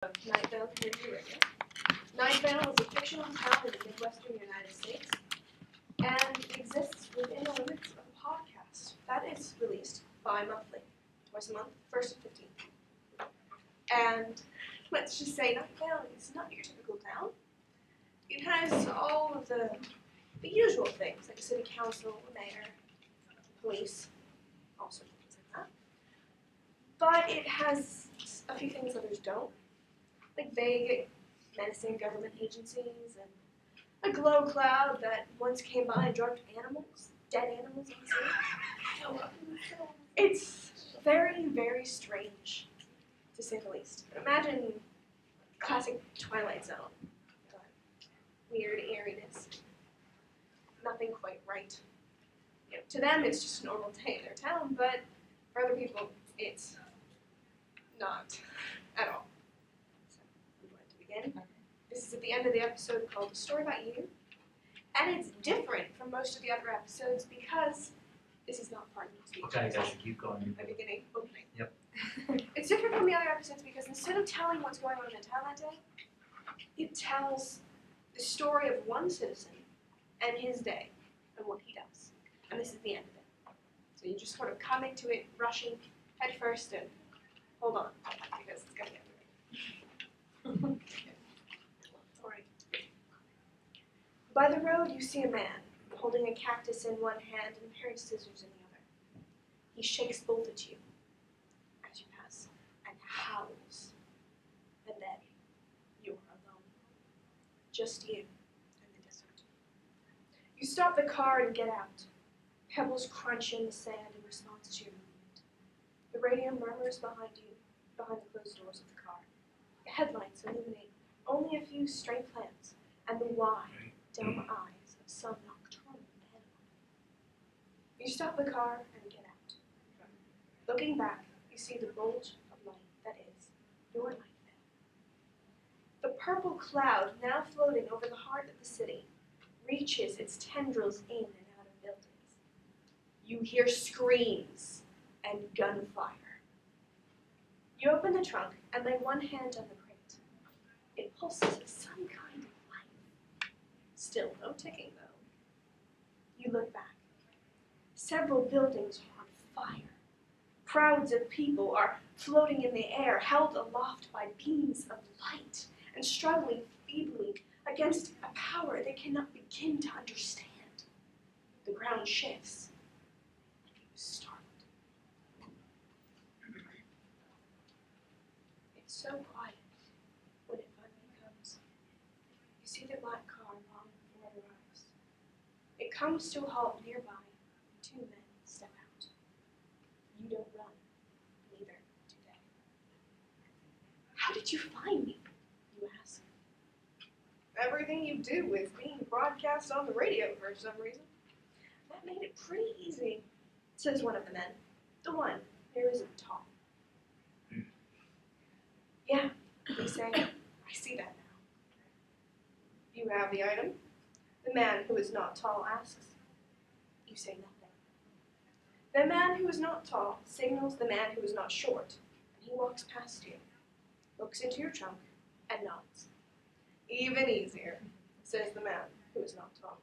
Night Vale Community Radio. Night Vale is a fictional town in the Midwestern United States, and it exists within the limits of a podcast that is released bi-monthly, twice a month, 1st and 15th. And let's just say Night Vale is not your typical town. It has all of the usual things, like a city council, a mayor, police, all sorts of things like that. But it has a few things others don't. Like vague, menacing government agencies, and a glow cloud that once came by and dropped animals, dead animals on the sea. It's very, very strange, to say the least. Imagine classic Twilight Zone, but weird eeriness. Nothing quite right. You know, to them, it's just a normal day in their town, but for other people, it's not at all. This is at the end of the episode called A Story About You, and it's different from most of the other episodes because this is not part of the speech. Okay, guys, keep going. The beginning, opening. Yep. It's different from the other episodes because instead of telling what's going on in the town that day, it tells the story of one citizen and his day and what he does. And this is the end of it. So you just sort of come into it rushing head first and hold on because it's going to get weird. By the road, you see a man holding a cactus in one hand and a pair of scissors in the other. He shakes both at you as you pass and howls. And then you're alone. Just you and the desert. You stop the car and get out. Pebbles crunch in the sand in response to your movement. The radio murmurs behind you, behind the closed doors of the car. The headlights illuminate only a few stray plants and the wide, dumb eyes of some nocturnal animal. You stop the car and get out. Looking back, you see the bulge of light that is your Night Vale. The purple cloud, now floating over the heart of the city, reaches its tendrils in and out of buildings. You hear screams and gunfire. You open the trunk and lay one hand on the crate. It pulses with some kind of life. Still no ticking, though. You look back. Several buildings are on fire. Crowds of people are floating in the air, held aloft by beams of light, and struggling feebly against a power they cannot begin to understand. The ground shifts. You startled. It's so quiet when it finally comes. You see the black car long before it arrives. It comes to a halt nearby, and two men step out. You don't run, neither do they. How did you find me? You ask. Everything you do is being broadcast on the radio for some reason. That made it pretty easy, says one of the men. The one who isn't tall. Yeah, they say, I see that now. You have the item? The man who is not tall asks. You say nothing. The man who is not tall signals the man who is not short, and he walks past you, looks into your trunk, and nods. Even easier, says the man who is not tall.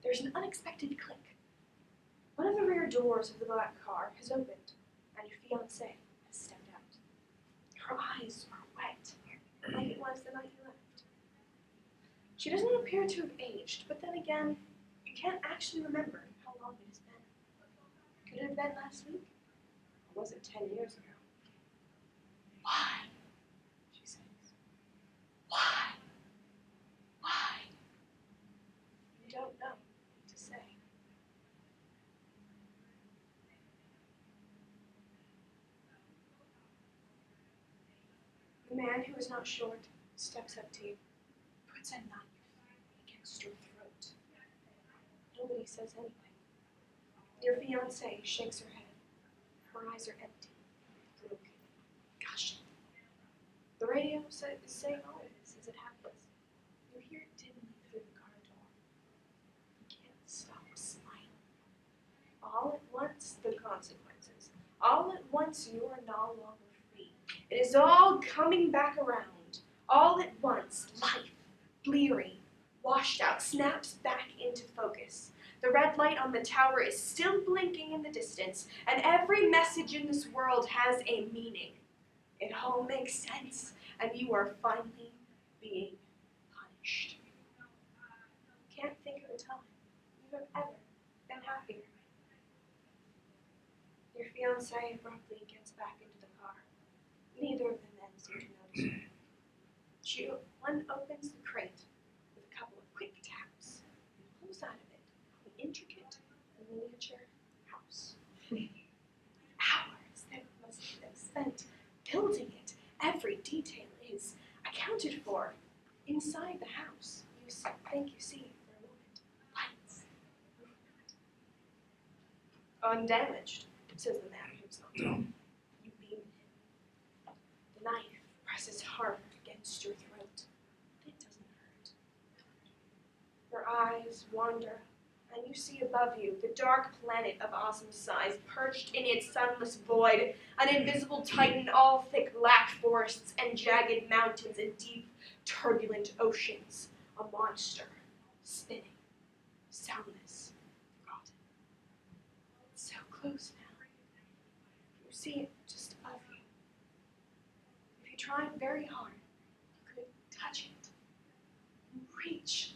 There's an unexpected click. One of the rear doors of the black car has opened, and your fiancée has stepped out. Her eyes are wet, like it was the night you left. She doesn't appear to have aged, but then again, you can't actually remember how long it has been. Could it have been last week? Or was it 10 years ago? Why? She says. Why? Why? You don't know what to say. The man who is not short steps up to you, puts a knife against your throat. Nobody says anything. Your fiancée shakes her head. Her eyes are empty, broken, gushing. The radio is saying all of this as it happens. You hear it dimly through the car door. You can't stop smiling. All at once, the consequences. All at once, you are no longer free. It is all coming back around. All at once, life, bleary, washed out, snaps back into focus. The red light on the tower is still blinking in the distance, and every message in this world has a meaning. It all makes sense, and you are finally being punished. Can't think of a time you have ever been happier. Your fiancé abruptly gets back into the car. Neither of the men seem to notice her. One opens the crate with a couple of quick taps and pulls out of it an intricate miniature house. Hours that must have been spent building it. Every detail is accounted for. Inside the house, you think you see for a moment lights, movement. Undamaged, says the man who's not tall. You beam him. The knife presses harder against your throat. It doesn't hurt. Your eyes wander, and you see above you the dark planet of awesome size, perched in its sunless void, an invisible titan, all thick black forests and jagged mountains and deep, turbulent oceans. A monster, spinning, soundless, forgotten. It's so close now. You see it just above you. If you tried very hard, you could touch it, reach